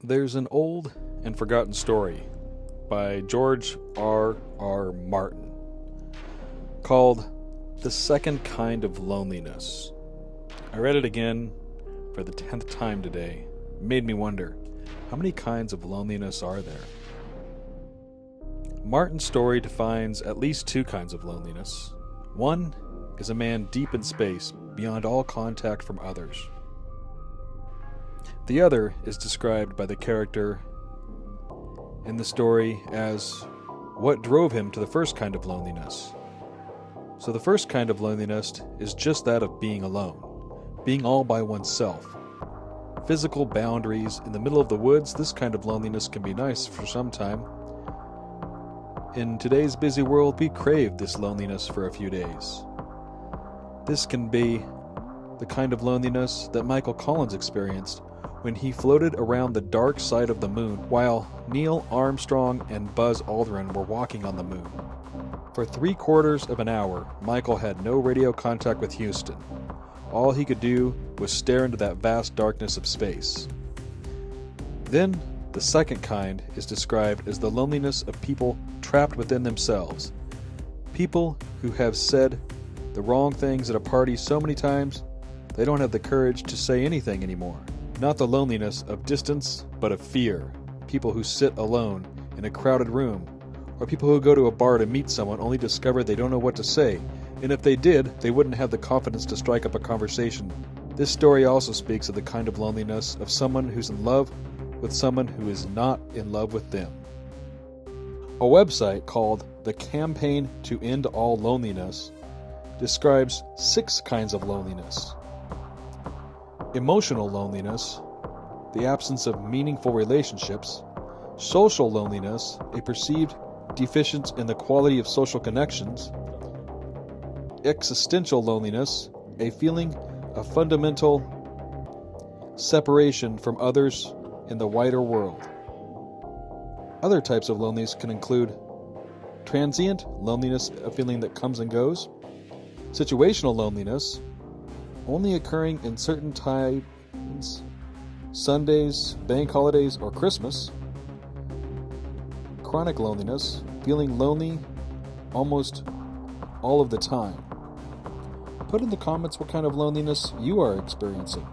There's an old and forgotten story by George R. R. Martin called The Second Kind of Loneliness. I read it again for the 10th time today. It made me wonder, how many kinds of loneliness are there? Martin's story defines at least two kinds of loneliness. One is a man deep in space, beyond all contact from others. The other is described by the character in the story as what drove him to the first kind of loneliness. So the first kind of loneliness is just that of being alone, being all by oneself. Physical boundaries in the middle of the woods, this kind of loneliness can be nice for some time. In today's busy world, we crave this loneliness for a few days. This can be the kind of loneliness that Michael Collins experienced when he floated around the dark side of the moon while Neil Armstrong and Buzz Aldrin were walking on the moon. For 3/4 of an hour, Michael had no radio contact with Houston. All he could do was stare into that vast darkness of space. Then, the second kind is described as the loneliness of people trapped within themselves. People who have said the wrong things at a party so many times, they don't have the courage to say anything anymore. Not the loneliness of distance, but of fear. People who sit alone in a crowded room, or people who go to a bar to meet someone only discover they don't know what to say, and if they did, they wouldn't have the confidence to strike up a conversation. This story also speaks of the kind of loneliness of someone who's in love with someone who is not in love with them. A website called The Campaign to End All Loneliness describes 6 kinds of loneliness. Emotional loneliness, the absence of meaningful relationships. Social loneliness, a perceived deficiency in the quality of social connections. Existential loneliness, a feeling of fundamental separation from others in the wider world. Other types of loneliness can include transient loneliness, a feeling that comes and goes. Situational loneliness, only occurring in certain times, Sundays, bank holidays, or Christmas. Chronic loneliness, feeling lonely almost all of the time. Put in the comments what kind of loneliness you are experiencing.